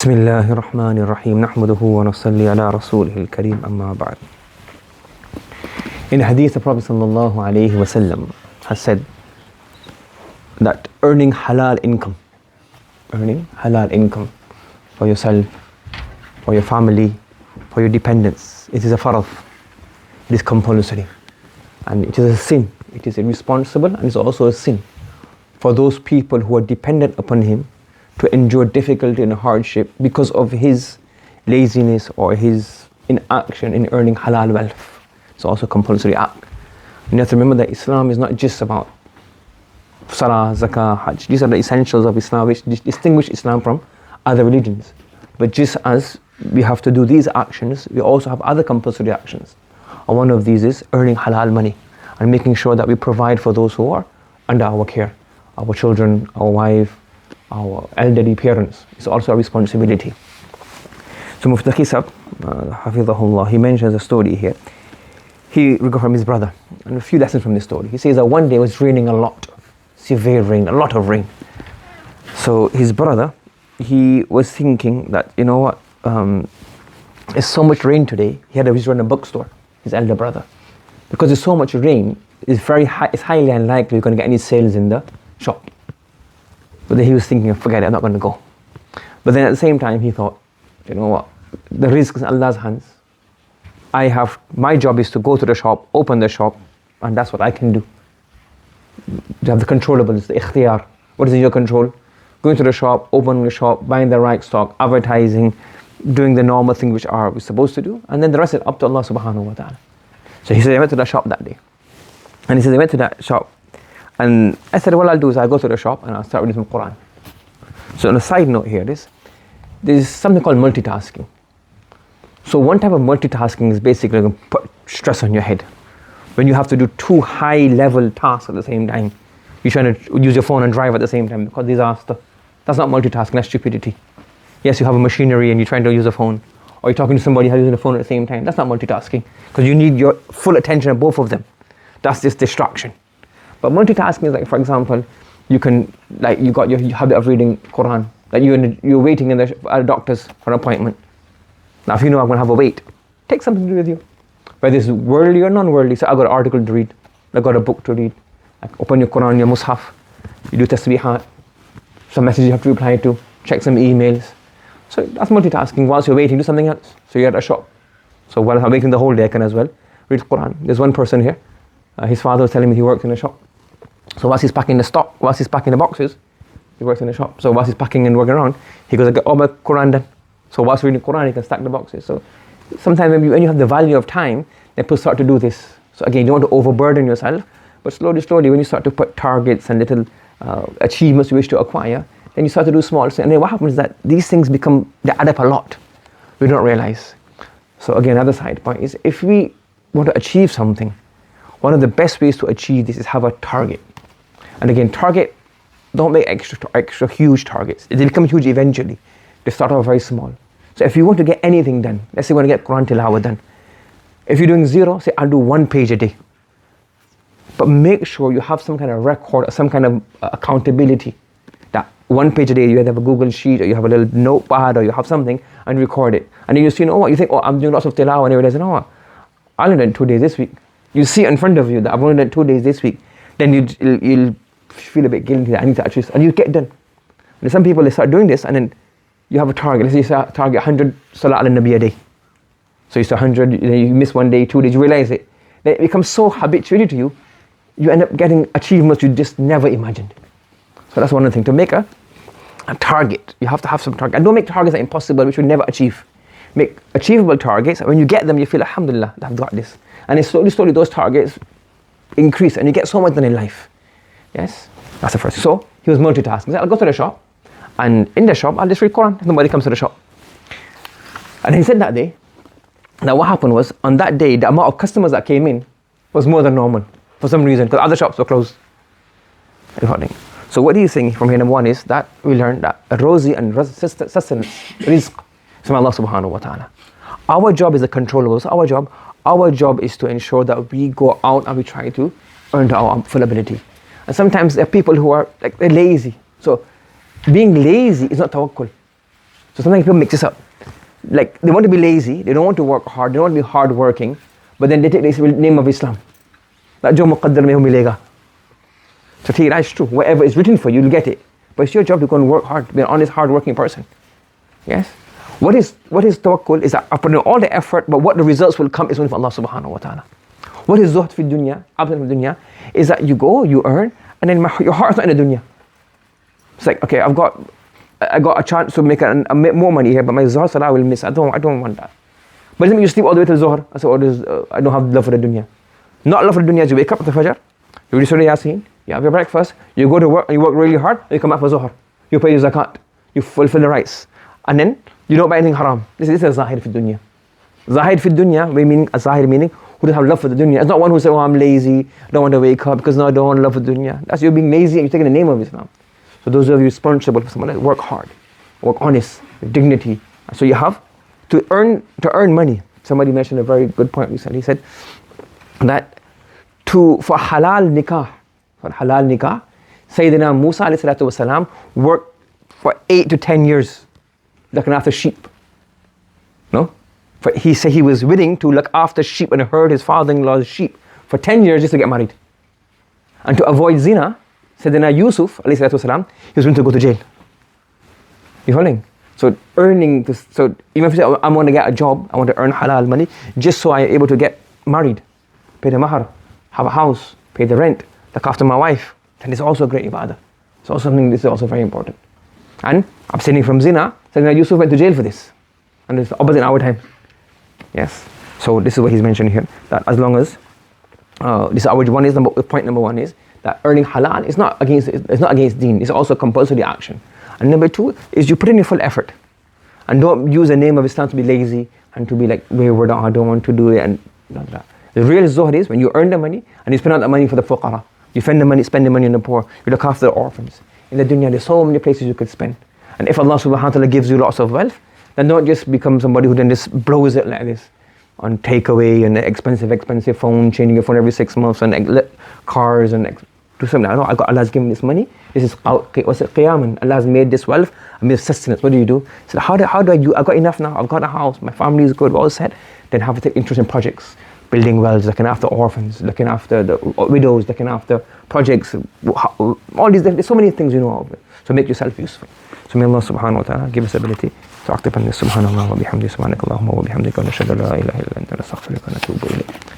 بسم الله الرحمن الرحيم نحمده ونصلي على رسوله الكريم أما بعد. In hadith, the Prophet sallallahu alaihi wasallam has said that earning halal income for yourself, for your family, for your dependents, it is a farad, it is compulsory, and it is a sin. It is irresponsible, and it's also a sin for those people who are dependent upon him to endure difficulty and hardship because of his laziness or his inaction in earning halal wealth. It's also a compulsory act. You have to remember that Islam is not just about salah, zakah, hajj. These are the essentials of Islam which distinguish Islam from other religions. But just as we have to do these actions, we also have other compulsory actions. And one of these is earning halal money and making sure that we provide for those who are under our care, our children, our wife, our elderly parents. It's also a responsibility. So Mufti Qisab, Hafidhahullah, he mentions a story here. He got from his brother, and a few lessons from this story. He says that one day it was raining a lot, severe rain, a lot of rain. So his brother, he was thinking that, you know what, there's so much rain today. He had to run a bookstore, his elder brother. Because there's so much rain, it's highly unlikely you're going to get any sales in the shop. But then he was thinking, forget it, I'm not going to go. But then at the same time, he thought, you know what, the rizq is in Allah's hands. My job is to go to the shop, open the shop, and that's what I can do. You have the controllables, the ikhtiyar. What is in your control? Going to the shop, opening the shop, buying the right stock, advertising, doing the normal thing which we're supposed to do, and then the rest is up to Allah subhanahu wa ta'ala. So he said, I went to the shop that day. And he said, I went to that shop. And I said, what I'll do is I'll go to the shop and I'll start reading some Quran. So on a side note here, there's something called multitasking. So one type of multitasking is basically going to put stress on your head. When you have to do two high-level tasks at the same time. You're trying to use your phone and drive at the same time, because disaster. That's not multitasking, that's stupidity. Yes, you have a machinery and you're trying to use a phone. Or you're talking to somebody who's using a phone at the same time. That's not multitasking. Because you need your full attention of both of them. That's just distraction. But multitasking is like, for example, you got your habit of reading Quran. Like you're waiting in the doctor's for an appointment. Now if you know I'm going to have a wait, take something to do with you. Whether it's worldly or non-worldly. So I got an article to read. I got a book to read. Like open your Quran, your mushaf. You do tasbihat. Some messages you have to reply to. Check some emails. So that's multitasking. Whilst you're waiting, do something else. So you're at a shop. So while I'm waiting the whole day, I can as well read Quran. There's one person here. His father was telling me he works in a shop. So whilst he's packing the stock, whilst he's packing the boxes, he works in the shop. So whilst he's packing and working around, he goes, I get all my Quran done. So whilst reading Quran, he can stack the boxes. So sometimes when you have the value of time, then people start to do this. So again, you don't want to overburden yourself, but slowly, when you start to put targets and little achievements you wish to acquire, then you start to do small things. And then what happens is that these things they add up a lot. We don't realize. So again, another side point is, if we want to achieve something, one of the best ways to achieve this is have a target. And again, don't make extra huge targets. They become huge eventually. They start off very small. So if you want to get anything done, let's say you want to get Quran Tilawah done. If you're doing 0, say I'll do 1 page a day. But make sure you have some kind of record or some kind of accountability. That 1 page a day, you either have a Google sheet or you have a little notepad or you have something and record it. And then you see, you think, I'm doing lots of Tilawah, and you realize, I only done 2 days this week. You see it in front of you that I've only done 2 days this week. Then you'll feel a bit guilty that I need to actually, and you get done. And some people, they start doing this, and then you have a target. Let's say you target 100 Salat al-Nabi a day. So you start 100, you miss 1 day, 2 days, you realize it. Then it becomes so habituated to you, you end up getting achievements you just never imagined. So that's one of the things. To make a target, you have to have some target. And don't make targets that are impossible, which you'll never achieve. Make achievable targets, and when you get them, you feel, alhamdulillah, I've got this. And then slowly those targets increase, and you get so much done in life. Yes? That's the first. So he was multitasking. He said, I'll go to the shop, and in the shop, I'll just read Quran. Nobody comes to the shop. And he said that day, that what happened was, on that day, the amount of customers that came in was more than normal, for some reason, because other shops were closed. So what he's saying from here, number one, is that we learned that a rosy and sustenance, rizq, from Allah subhanahu wa ta'ala. Our job is the controllables. Our job is to ensure that we go out and we try to earn to our full ability. And sometimes there are people who are they're lazy. So being lazy is not tawakkul. So sometimes people mix this up. Like they want to be lazy, they don't want to work hard, they don't want to be hard working, but then they take the name of Islam. That jo muqaddar mein ho milega. So that's true. Whatever is written for you, you'll get it. But it's your job to go and work hard, be an honest, hard-working person. Yes? What is tawakkul? Is that I put in all the effort, but what the results will come is only from Allah subhanahu wa ta'ala. What is zuhd fi dunya, absent from dunya, is that you go, you earn, and then your heart's not in the dunya. It's like, okay, I got a chance to make more money here, but my zuhr salah will miss. I don't want that. But doesn't mean you sleep all the way till zuhr. I say, I don't have love for the dunya. Not love for the dunya is you wake up at the fajr, you read Surah Yasin, you have your breakfast, you go to work and you work really hard, you come back for zuhr. You pay your zakat, you fulfill the rights. And then you don't buy anything haram. This is zahid fi dunya. Zahid fi dunya, meaning who doesn't have love for the dunya. It's not one who says, I'm lazy, I don't want to wake up because no, I don't want love for the dunya. That's you being lazy and you're taking the name of Islam. So those of you responsible for someone, work hard, work honest, with dignity. So you have to earn money. Somebody mentioned a very good point recently. He said that for halal nikah, Sayyidina Musa alayhi salatu wasalam worked for 8 to 10 years looking after sheep. No? He said he was willing to look after sheep and herd his father-in-law's sheep for 10 years just to get married. And to avoid zina, Sayyidina Yusuf alayhi salatu wasalam, he was willing to go to jail. You following? So earning this, so even if you say, I want to get a job, I want to earn halal money, just so I'm able to get married, pay the mahar, have a house, pay the rent, look after my wife, then it's also a great ibadah. It's also something this is also very important. And abstaining from zina, Sayyidina Yusuf went to jail for this. And it's the opposite in our time. Yes. So this is what he's mentioned here, that as long as, point number one is, that earning halal is not against deen, it's also compulsory action. And number two is you put in your full effort. And don't use the name of Islam to be lazy and to be like wayward, I don't want to do it and not that. The real zuhd is when you earn the money and you spend out the money for the fuqara. You spend the money on the poor, you look after the orphans. In the dunya there's so many places you could spend. And if Allah subhanahu wa ta'ala gives you lots of wealth, then don't just become somebody who then just blows it like this on takeaway and expensive phone, changing your phone every 6 months and cars and do something. I know Allah's given this money. This is qiyaman. Allah's made this wealth and made sustenance. What do you do? So how do I do? I've got enough now. I've got a house. My family is good. We're all set. Then have to take interest in projects, building wells, looking after orphans, looking after the widows, looking after projects. All these. There's so many things you know of. So make yourself useful. So may Allah subhanahu wa ta'ala give us ability to act upon this. Subhanallah wa bihamdi. Subhanakallahumma wa bihamdika. Wa nashhadu an la ilaha illa anta nastaghfiruka wa natubu ilayk.